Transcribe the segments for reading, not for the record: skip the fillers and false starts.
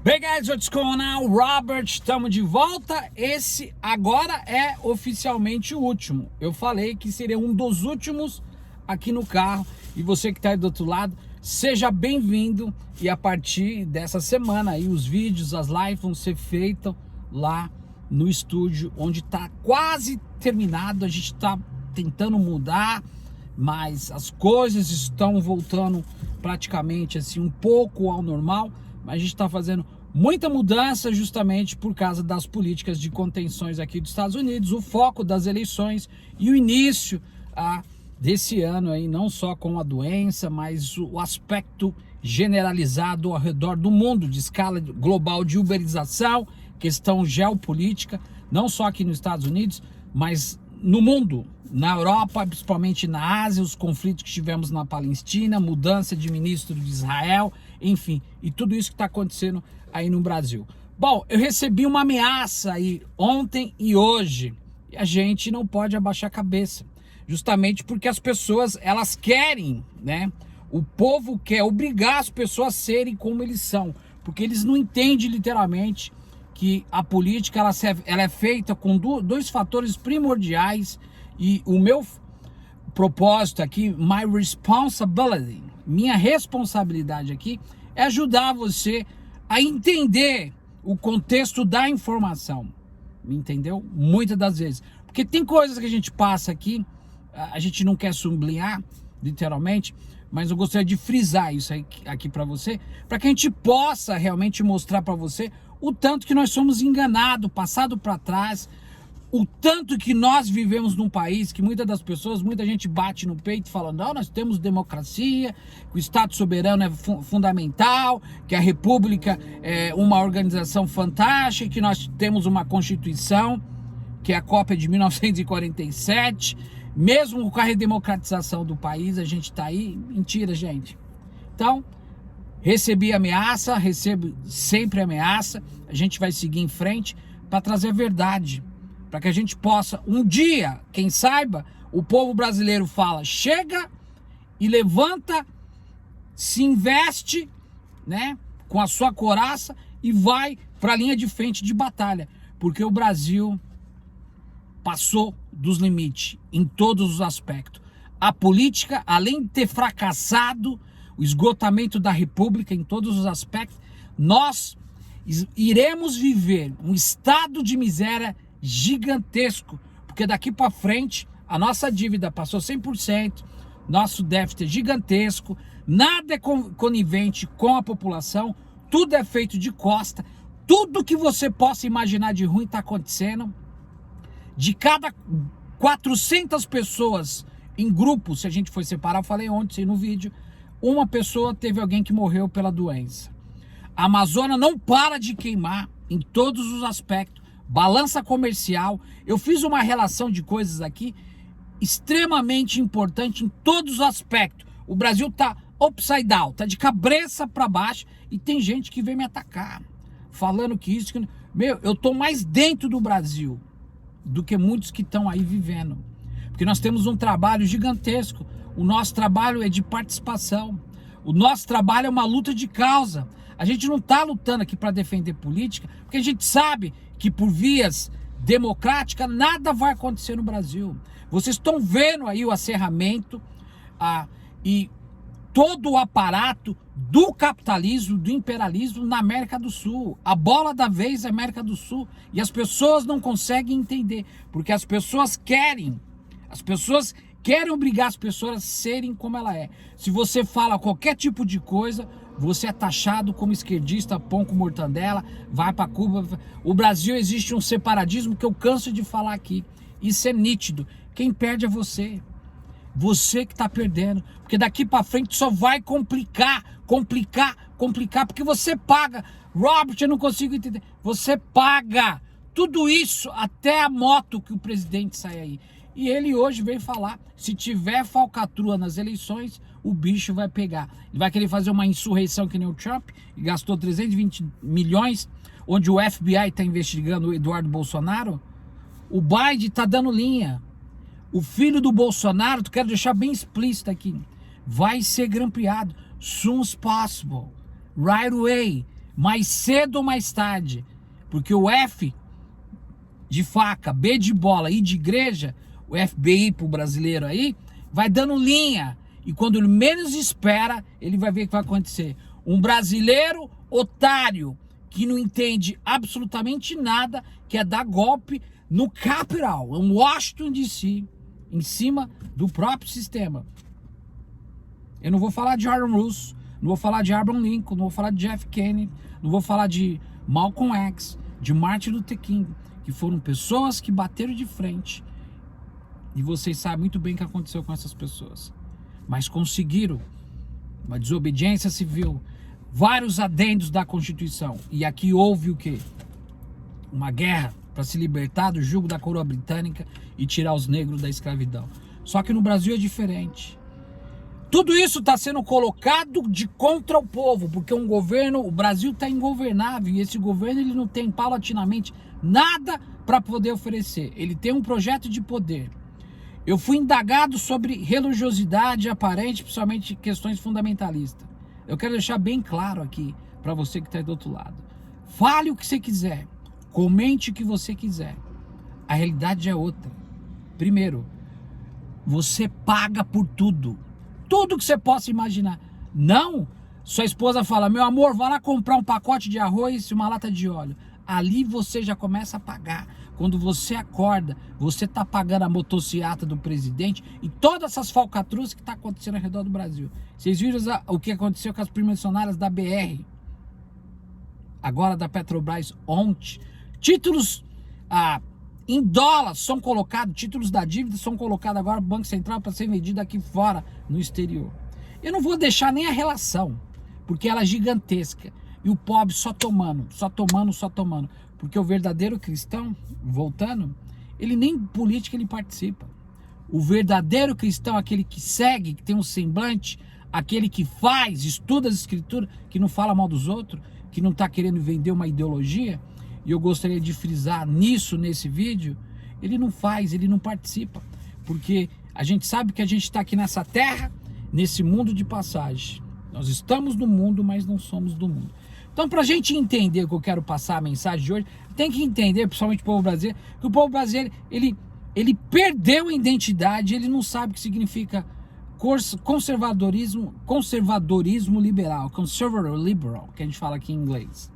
Bem, guys, what's going on? Robert, estamos de volta. Esse agora é oficialmente o último. Eu falei que seria um dos últimos aqui no carro. E você que está aí do outro lado, seja bem-vindo. E a partir dessa semana aí, os vídeos, as lives vão ser feitas lá no estúdio, onde está quase terminado. A gente está tentando mudar, mas as coisas estão voltando praticamente assim um pouco ao normal. Mas a gente está fazendo muita mudança justamente por causa das políticas de contenções aqui dos Estados Unidos, o foco das eleições e o início desse ano aí, não só com a doença, mas o aspecto generalizado ao redor do mundo, de escala global de uberização, questão geopolítica, não só aqui nos Estados Unidos, mas no mundo, na Europa, principalmente na Ásia, os conflitos que tivemos na Palestina, mudança de ministro de Israel, enfim, e tudo isso que está acontecendo aí no Brasil. Bom, eu recebi uma ameaça aí ontem e hoje, e a gente não pode abaixar a cabeça, justamente porque as pessoas, elas querem, né? O povo quer obrigar as pessoas a serem como eles são, porque eles não entendem literalmente que a política ela é feita com dois fatores primordiais. E o meu propósito aqui, my responsibility, minha responsabilidade aqui é ajudar você a entender o contexto da informação, me entendeu? Muitas das vezes, porque tem coisas que a gente passa aqui, a gente não quer sublinhar, literalmente, mas eu gostaria de frisar isso aqui para você, para que a gente possa realmente mostrar para você o tanto que nós somos enganados, passado para trás, o tanto que nós vivemos num país que muita gente bate no peito e fala, não, nós temos democracia, que o Estado soberano é fundamental, que a República é uma organização fantástica, que nós temos uma Constituição, que é a cópia de 1947, mesmo com a redemocratização do país, a gente está aí. Mentira, gente. Então, recebi ameaça, recebo sempre ameaça, a gente vai seguir em frente para trazer a verdade, para que a gente possa, um dia, quem saiba, o povo brasileiro fala, chega e levanta, se investe, né, com a sua coraça e vai para a linha de frente de batalha, porque o Brasil passou dos limites em todos os aspectos. A política, além de ter fracassado, o esgotamento da República em todos os aspectos, nós iremos viver um estado de miséria gigantesco, porque daqui para frente a nossa dívida passou 100%, nosso déficit é gigantesco, nada é conivente com a população, tudo é feito de costa, tudo que você possa imaginar de ruim está acontecendo. De cada 400 pessoas em grupo, se a gente for separar, eu falei ontem no vídeo, uma pessoa teve alguém que morreu pela doença. A Amazônia não para de queimar em todos os aspectos. Balança comercial. Eu fiz uma relação de coisas aqui extremamente importante em todos os aspectos. O Brasil tá upside down, tá de cabeça para baixo e tem gente que vem me atacar, falando que isso... Meu, eu tô mais dentro do Brasil do que muitos que estão aí vivendo. Porque nós temos um trabalho gigantesco. O nosso trabalho é de participação. O nosso trabalho é uma luta de causa. A gente não está lutando aqui para defender política, porque a gente sabe que por vias democráticas nada vai acontecer no Brasil. Vocês estão vendo aí o acerramento e todo o aparato do capitalismo, do imperialismo na América do Sul. A bola da vez é a América do Sul. E as pessoas não conseguem entender, porque as pessoas querem obrigar as pessoas a serem como ela é. Se você fala qualquer tipo de coisa, você é taxado como esquerdista, pão com mortandela, vai para Cuba. O Brasil existe um separadismo que eu canso de falar aqui. Isso é nítido. Quem perde é você. Você que está perdendo. Porque daqui para frente só vai complicar, porque você paga. Robert, eu não consigo entender. Você paga tudo isso, até a moto que o presidente sai aí. E ele hoje veio falar, se tiver falcatrua nas eleições, o bicho vai pegar. Ele vai querer fazer uma insurreição que nem o Trump, e gastou 320 milhões, onde o FBI está investigando o Eduardo Bolsonaro. O Biden está dando linha. O filho do Bolsonaro, quero deixar bem explícito aqui, vai ser grampeado soon as possible, right away. mais cedo ou mais tarde, porque o F de faca, B de bola e de igreja, o FBI pro brasileiro aí, vai dando linha. E quando ele menos espera, ele vai ver o que vai acontecer. Um brasileiro otário, que não entende absolutamente nada, quer dar golpe no Capitol, em Washington DC, em cima do próprio sistema. Eu não vou falar de Aaron Russo, não vou falar de Abraham Lincoln, não vou falar de Jeff Kennedy, não vou falar de Malcolm X, de Martin Luther King, que foram pessoas que bateram de frente. E vocês sabem muito bem o que aconteceu com essas pessoas. Mas conseguiram uma desobediência civil, vários adendos da Constituição. E aqui houve o quê? Uma guerra para se libertar do jugo da coroa britânica e tirar os negros da escravidão. Só que no Brasil é diferente. Tudo isso está sendo colocado de contra o povo, porque um governo, o Brasil está ingovernável, e esse governo ele não tem paulatinamente nada para poder oferecer. Ele tem um projeto de poder. Eu fui indagado sobre religiosidade aparente, principalmente questões fundamentalistas. Eu quero deixar bem claro aqui para você que está do outro lado. Fale o que você quiser, comente o que você quiser. A realidade é outra. Primeiro, você paga por tudo. Tudo que você possa imaginar. Não, sua esposa fala, meu amor, vá lá comprar um pacote de arroz e uma lata de óleo. Ali você já começa a pagar. Quando você acorda, você está pagando a motociata do presidente e todas essas falcatruas que está acontecendo ao redor do Brasil. Vocês viram o que aconteceu com as primissionárias da BR? Agora da Petrobras ontem. Títulos em dólar são colocados, títulos da dívida são colocados agora no Banco Central para ser vendido aqui fora, no exterior. Eu não vou deixar nem a relação, porque ela é gigantesca. E o pobre só tomando, só tomando, só tomando. Porque o verdadeiro cristão, voltando, ele nem política ele participa. O verdadeiro cristão, aquele que segue, que tem um semblante, aquele que faz, estuda as escrituras, que não fala mal dos outros, que não está querendo vender uma ideologia, e eu gostaria de frisar nisso, nesse vídeo, ele não faz, ele não participa. Porque a gente sabe que a gente está aqui nessa terra, nesse mundo de passagem. Nós estamos no mundo, mas não somos do mundo. Então, para a gente entender o que eu quero passar a mensagem de hoje, tem que entender, principalmente o povo brasileiro, que o povo brasileiro, ele perdeu a identidade, ele não sabe o que significa conservadorismo liberal, conservative liberal, que a gente fala aqui em inglês.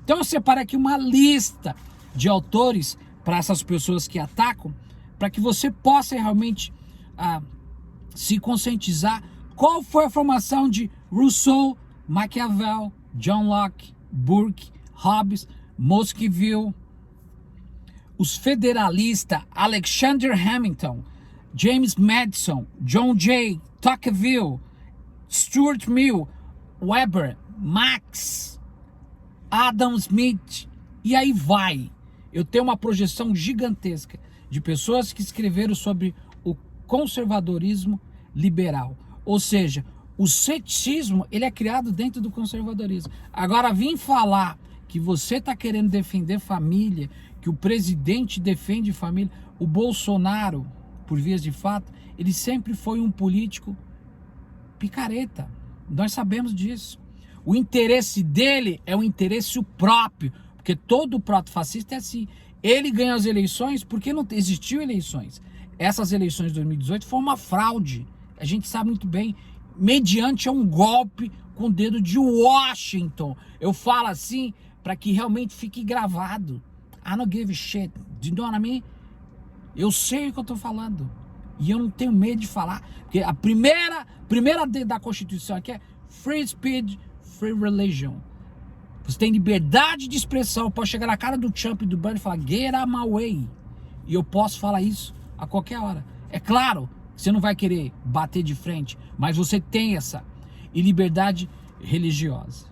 Então, eu separei aqui uma lista de autores para essas pessoas que atacam, para que você possa realmente se conscientizar qual foi a formação de Rousseau, Maquiavel, John Locke, Burke, Hobbes, Montesquieu, os federalistas Alexander Hamilton, James Madison, John Jay, Tocqueville, Stuart Mill, Weber, Marx, Adam Smith, e aí vai. Eu tenho uma projeção gigantesca de pessoas que escreveram sobre o conservadorismo liberal. Ou seja, o ceticismo, ele é criado dentro do conservadorismo. Agora, vim falar que você está querendo defender família, que o presidente defende família, o Bolsonaro, por vias de fato, ele sempre foi um político picareta. Nós sabemos disso. O interesse dele é o interesse próprio, porque todo proto-fascista é assim. Ele ganha as eleições porque não existiu eleições. Essas eleições de 2018 foi uma fraude. A gente sabe muito bem, mediante um golpe com o dedo de Washington. Eu falo assim para que realmente fique gravado. I don't give a shit. Do you know what I mean? Eu sei o que eu tô falando. E eu não tenho medo de falar. Porque a primeira da Constituição aqui é free speech, free religion. Você tem liberdade de expressão. Pode chegar na cara do Trump e do Bernie e falar get out my way. E eu posso falar isso a qualquer hora. É claro, você não vai querer bater de frente, mas você tem essa. E liberdade religiosa.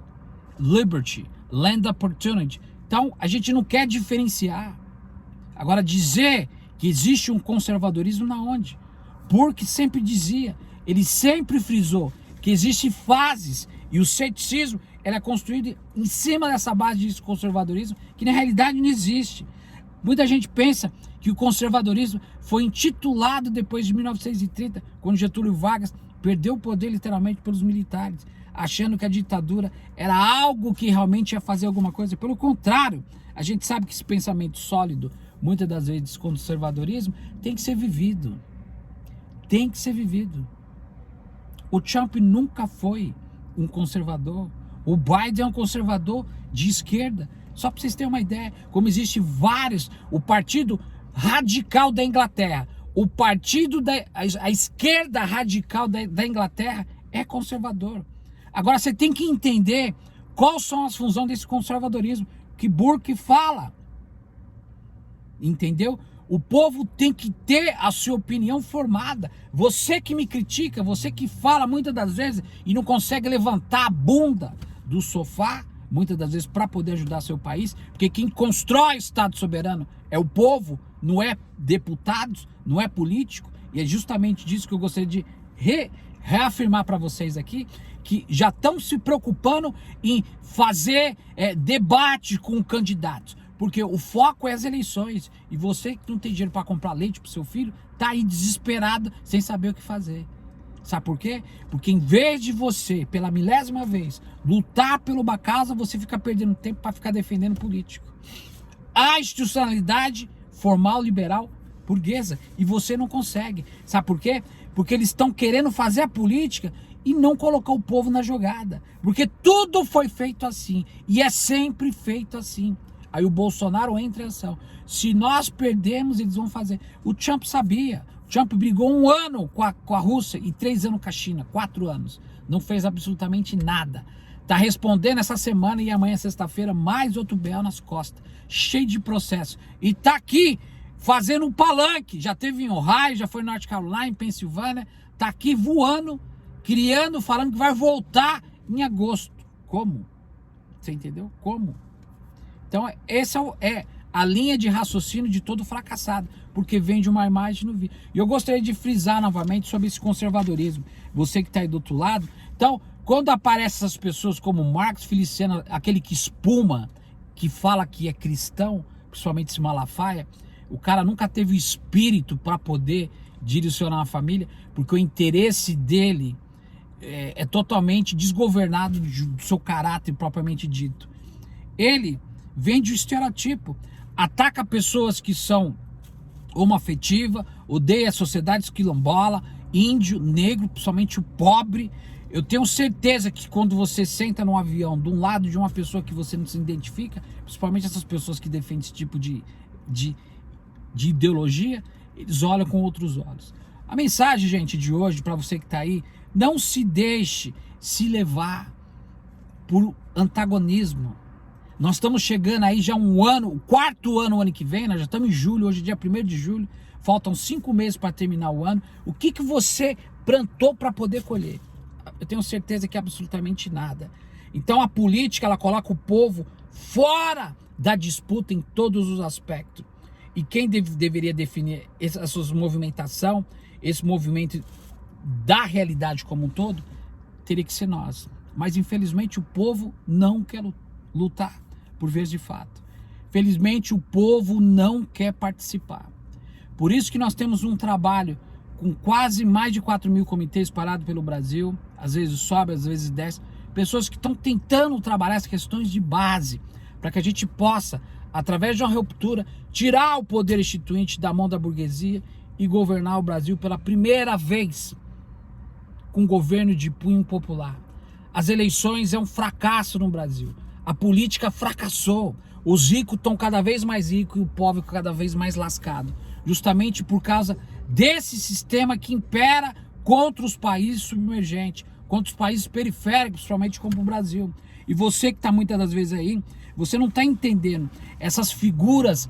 Liberty, land opportunity. Então, a gente não quer diferenciar. Agora, dizer que existe um conservadorismo na onde? Porque sempre dizia, ele sempre frisou que existem fases e o ceticismo ele é construído em cima dessa base de conservadorismo que na realidade não existe. Muita gente pensa que o conservadorismo foi intitulado depois de 1930, quando Getúlio Vargas perdeu o poder literalmente pelos militares. achando que a ditadura era algo que realmente ia fazer alguma coisa. Pelo contrário, a gente sabe que esse pensamento sólido, muitas das vezes conservadorismo, tem que ser vivido. Tem que ser vivido. O Trump nunca foi um conservador. O Biden é um conservador de esquerda. Só para vocês terem uma ideia, como existe vários, o Partido Radical da Inglaterra, o partido a esquerda radical da Inglaterra é conservador. Agora você tem que entender quais são as funções desse conservadorismo que Burke fala. Entendeu? O povo tem que ter a sua opinião formada. Você que me critica, você que fala muitas das vezes e não consegue levantar a bunda do sofá, muitas das vezes para poder ajudar seu país, porque quem constrói o Estado soberano é o povo, não é deputados, não é político, e é justamente disso que eu gostaria de reafirmar para vocês aqui, que já estão se preocupando em fazer debate com candidatos, porque o foco é as eleições, e você que não tem dinheiro para comprar leite para o seu filho, tá aí desesperado, sem saber o que fazer. Sabe por quê? Porque em vez de você, pela milésima vez, lutar por uma causa, você fica perdendo tempo para ficar defendendo político. A institucionalidade formal, liberal, burguesa, e você não consegue. Sabe por quê? Porque eles estão querendo fazer a política e não colocar o povo na jogada. Porque tudo foi feito assim, e é sempre feito assim. Aí o Bolsonaro entra em ação. Se nós perdermos, eles vão fazer. O Trump sabia. O Trump brigou 1 ano com a Rússia e 3 anos com a China. 4 anos. Não fez absolutamente nada. Tá respondendo essa semana e amanhã, sexta-feira, mais outro BO nas costas. Cheio de processo. E tá aqui fazendo um palanque. Já teve em Ohio, já foi em North Carolina, em Pensilvânia. Tá aqui voando, criando, falando que vai voltar em agosto. Como? Você entendeu? Como? Então, essa é a linha de raciocínio de todo fracassado, porque vem de uma imagem no vídeo. E eu gostaria de frisar novamente sobre esse conservadorismo. Você que está aí do outro lado. Então, quando aparecem essas pessoas como Marcos Feliciano, aquele que espuma, que fala que é cristão, principalmente esse Malafaia, o cara nunca teve o espírito para poder direcionar a família, porque o interesse dele é totalmente desgovernado do seu caráter propriamente dito. Ele vende o estereotipo, ataca pessoas que são homoafetivas, odeia a sociedade quilombola, índio, negro, principalmente o pobre. Eu tenho certeza que quando você senta num avião de um lado de uma pessoa que você não se identifica, principalmente essas pessoas que defendem esse tipo de ideologia, eles olham com outros olhos. A mensagem, gente, de hoje, para você que está aí, não se deixe se levar por antagonismo. Nós estamos chegando aí já um ano, o 4º ano, o ano que vem, nós já estamos em julho, hoje é dia 1º de julho, faltam 5 meses para terminar o ano. O que você plantou para poder colher? Eu tenho certeza que absolutamente nada. Então a política, ela coloca o povo fora da disputa em todos os aspectos. E quem deveria definir essa movimentação, esse movimento da realidade como um todo, teria que ser nós. Mas infelizmente o povo não quer lutar por vez de fato. Felizmente o povo não quer participar. Por isso que nós temos um trabalho com quase mais de 4.000 comitês espalhados pelo Brasil, às vezes sobe, às vezes desce, pessoas que estão tentando trabalhar as questões de base, para que a gente possa, através de uma ruptura, tirar o poder instituinte da mão da burguesia e governar o Brasil pela primeira vez com governo de punho popular. As eleições é um fracasso no Brasil. A política fracassou. Os ricos estão cada vez mais ricos e o pobre cada vez mais lascado. Justamente por causa desse sistema que impera contra os países submergentes, contra os países periféricos, principalmente como o Brasil. E você que está muitas das vezes aí, você não está entendendo. Essas figuras,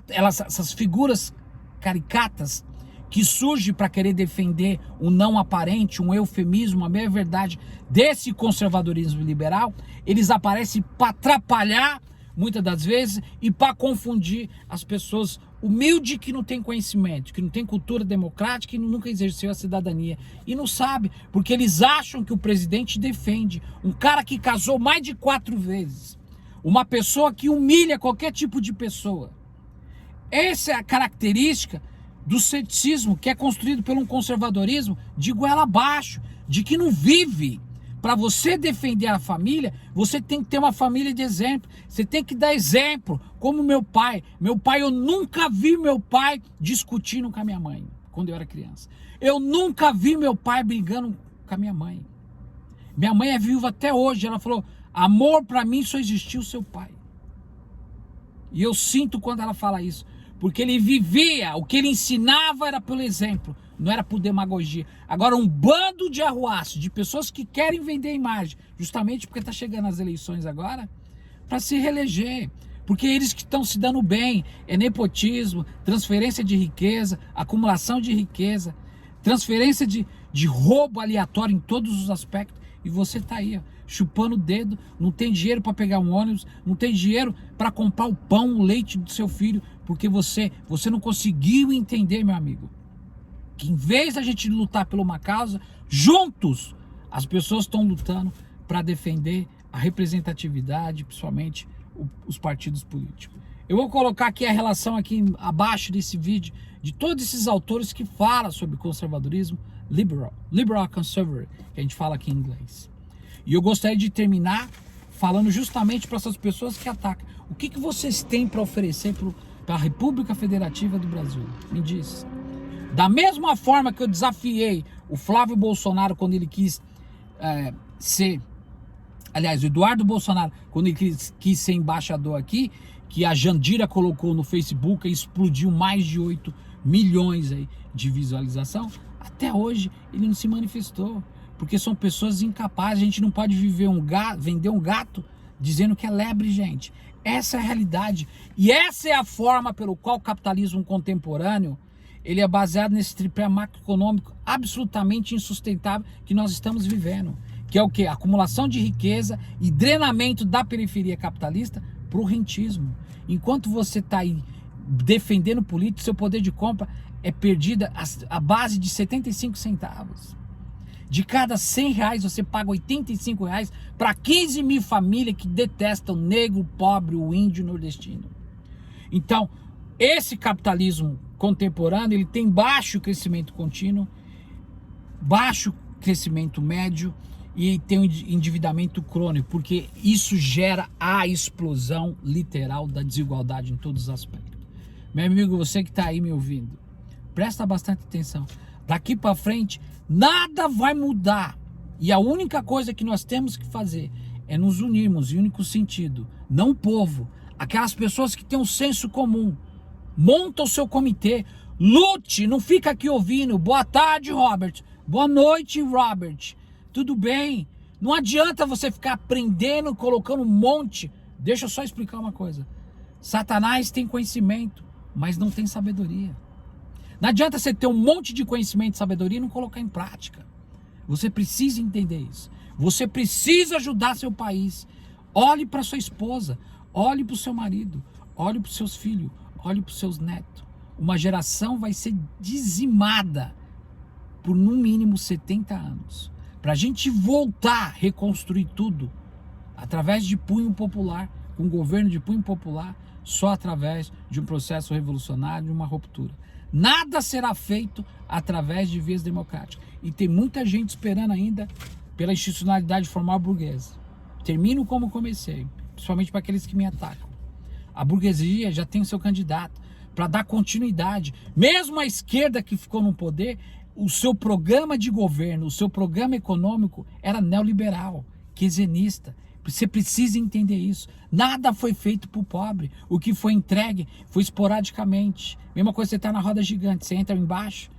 essas figuras caricatas que surgem para querer defender o não aparente, um eufemismo, a meia verdade desse conservadorismo liberal, eles aparecem para atrapalhar, muitas das vezes, e para confundir as pessoas humildes que não têm conhecimento, que não têm cultura democrática e nunca exerceu a cidadania. E não sabe, porque eles acham que o presidente defende um cara que casou mais de 4 vezes, uma pessoa que humilha qualquer tipo de pessoa. Essa é a característica do ceticismo que é construído por um conservadorismo de goela abaixo, de que não vive para você defender a família, você tem que ter uma família de exemplo. Você tem que dar exemplo, como meu pai. Meu pai, eu nunca vi meu pai discutindo com a minha mãe, quando eu era criança. Eu nunca vi meu pai brigando com a minha mãe. Minha mãe é viúva até hoje. Ela falou, amor, para mim só existiu o seu pai. E eu sinto quando ela fala isso. Porque ele vivia, o que ele ensinava era pelo exemplo, não era por demagogia. Agora, um bando de arruaços, de pessoas que querem vender a imagem, justamente porque está chegando as eleições agora, para se reeleger. Porque eles que estão se dando bem, é nepotismo, transferência de riqueza, acumulação de riqueza, transferência de roubo aleatório em todos os aspectos. E você está aí, ó, chupando o dedo, não tem dinheiro para pegar um ônibus, não tem dinheiro para comprar o pão, o leite do seu filho, porque você não conseguiu entender, meu amigo, que em vez da gente lutar por uma causa, juntos, as pessoas estão lutando para defender a representatividade, principalmente os partidos políticos. Eu vou colocar aqui a relação aqui abaixo desse vídeo de todos esses autores que falam sobre conservadorismo liberal conservative, que a gente fala aqui em inglês. E eu gostaria de terminar falando justamente para essas pessoas que atacam. O que vocês têm para oferecer para a República Federativa do Brasil? Me diz. Da mesma forma que eu desafiei o Flávio Bolsonaro quando ele quis ser... Aliás, o Eduardo Bolsonaro, quando ele quis ser embaixador aqui, que a Jandira colocou no Facebook e explodiu mais de 8 milhões aí de visualização, até hoje ele não se manifestou. Porque são pessoas incapazes. A gente não pode vender um gato dizendo que é lebre, gente. Essa é a realidade. E essa é a forma pelo qual o capitalismo contemporâneo ele é baseado nesse tripé macroeconômico absolutamente insustentável que nós estamos vivendo. Que é o quê? Acumulação de riqueza e drenamento da periferia capitalista para o rentismo. Enquanto você está aí defendendo político, seu poder de compra é perdida a base de 75 centavos. De cada 100 reais você paga 85 reais para 15 mil famílias que detestam o negro, o pobre, o índio, o nordestino. Então, esse capitalismo contemporâneo, ele tem baixo crescimento contínuo, baixo crescimento médio e tem um endividamento crônico, porque isso gera a explosão literal da desigualdade em todos os aspectos. Meu amigo, você que está aí me ouvindo, presta bastante atenção. Daqui para frente, nada vai mudar. E a única coisa que nós temos que fazer é nos unirmos em único sentido. Não o povo, aquelas pessoas que têm um senso comum. Monta o seu comitê, lute, não fica aqui ouvindo. Boa tarde, Robert. Boa noite, Robert. Tudo bem? Não adianta você ficar aprendendo, colocando um monte. Deixa eu só explicar uma coisa. Satanás tem conhecimento, mas não tem sabedoria. Não adianta você ter um monte de conhecimento e sabedoria e não colocar em prática. Você precisa entender isso. Você precisa ajudar seu país. Olhe para sua esposa, olhe para o seu marido, olhe para os seus filhos, olhe para os seus netos. Uma geração vai ser dizimada por no mínimo 70 anos. Para a gente voltar, reconstruir tudo, através de punho popular, com um governo de punho popular, só através de um processo revolucionário, de uma ruptura. Nada será feito através de vias democráticas. E tem muita gente esperando ainda pela institucionalidade formal burguesa. Termino como comecei, principalmente para aqueles que me atacam. A burguesia já tem o seu candidato para dar continuidade. Mesmo a esquerda que ficou no poder, o seu programa de governo, o seu programa econômico era neoliberal, keynesianista. Você precisa entender isso. Nada foi feito para o pobre. O que foi entregue foi esporadicamente. Mesma coisa, você está na roda gigante, você entra embaixo,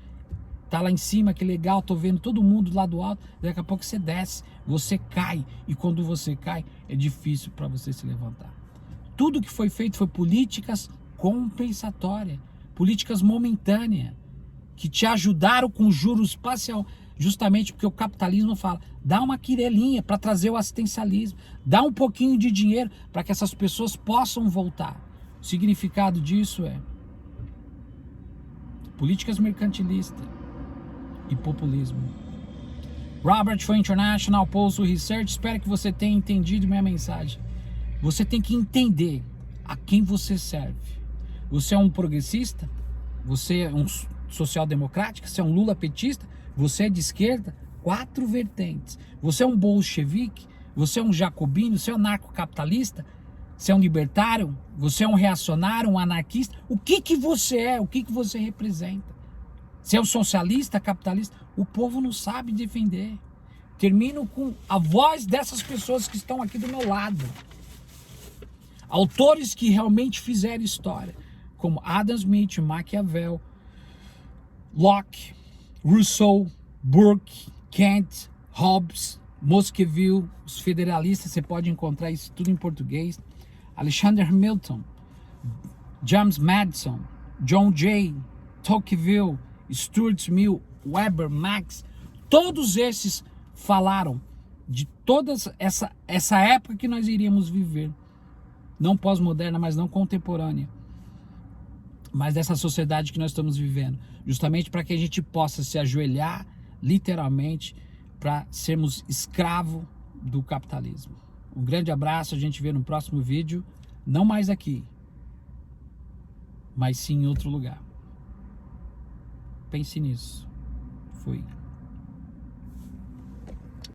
está lá em cima, que legal, estou vendo todo mundo lá do alto, daqui a pouco você desce, você cai. E quando você cai, é difícil para você se levantar. Tudo que foi feito foi políticas compensatórias, políticas momentâneas, que te ajudaram com juros parcial, justamente porque o capitalismo fala, dá uma quirelinha para trazer o assistencialismo, dá um pouquinho de dinheiro para que essas pessoas possam voltar. O significado disso é políticas mercantilistas e populismo. Robert for International Postal Research, espero que você tenha entendido minha mensagem. Você tem que entender a quem você serve. Você é um progressista? Você é um social-democrático? Você é um Lula petista? Você é de esquerda 4 vertentes. Você é um bolchevique? Você é um jacobino? Você é um anarcocapitalista? Você é um libertário? Você é um reacionário, um anarquista? O que que você é? O que que você representa? Você é um socialista, capitalista? O povo não sabe defender. Termino com a voz dessas pessoas que estão aqui do meu lado. Autores que realmente fizeram história, como Adam Smith, Maquiavel, Locke, Rousseau, Burke, Kant, Hobbes, Montesquieu, os federalistas, você pode encontrar isso tudo em português. Alexander Hamilton, James Madison, John Jay, Tocqueville, Stuart Mill, Weber, Marx, todos esses falaram de toda essa época que nós iríamos viver. Não pós-moderna, mas não contemporânea. Mas dessa sociedade que nós estamos vivendo. Justamente para que a gente possa se ajoelhar, literalmente, para sermos escravo do capitalismo. Um grande abraço, a gente vê no próximo vídeo. Não mais aqui, mas sim em outro lugar. Pense nisso. Fui.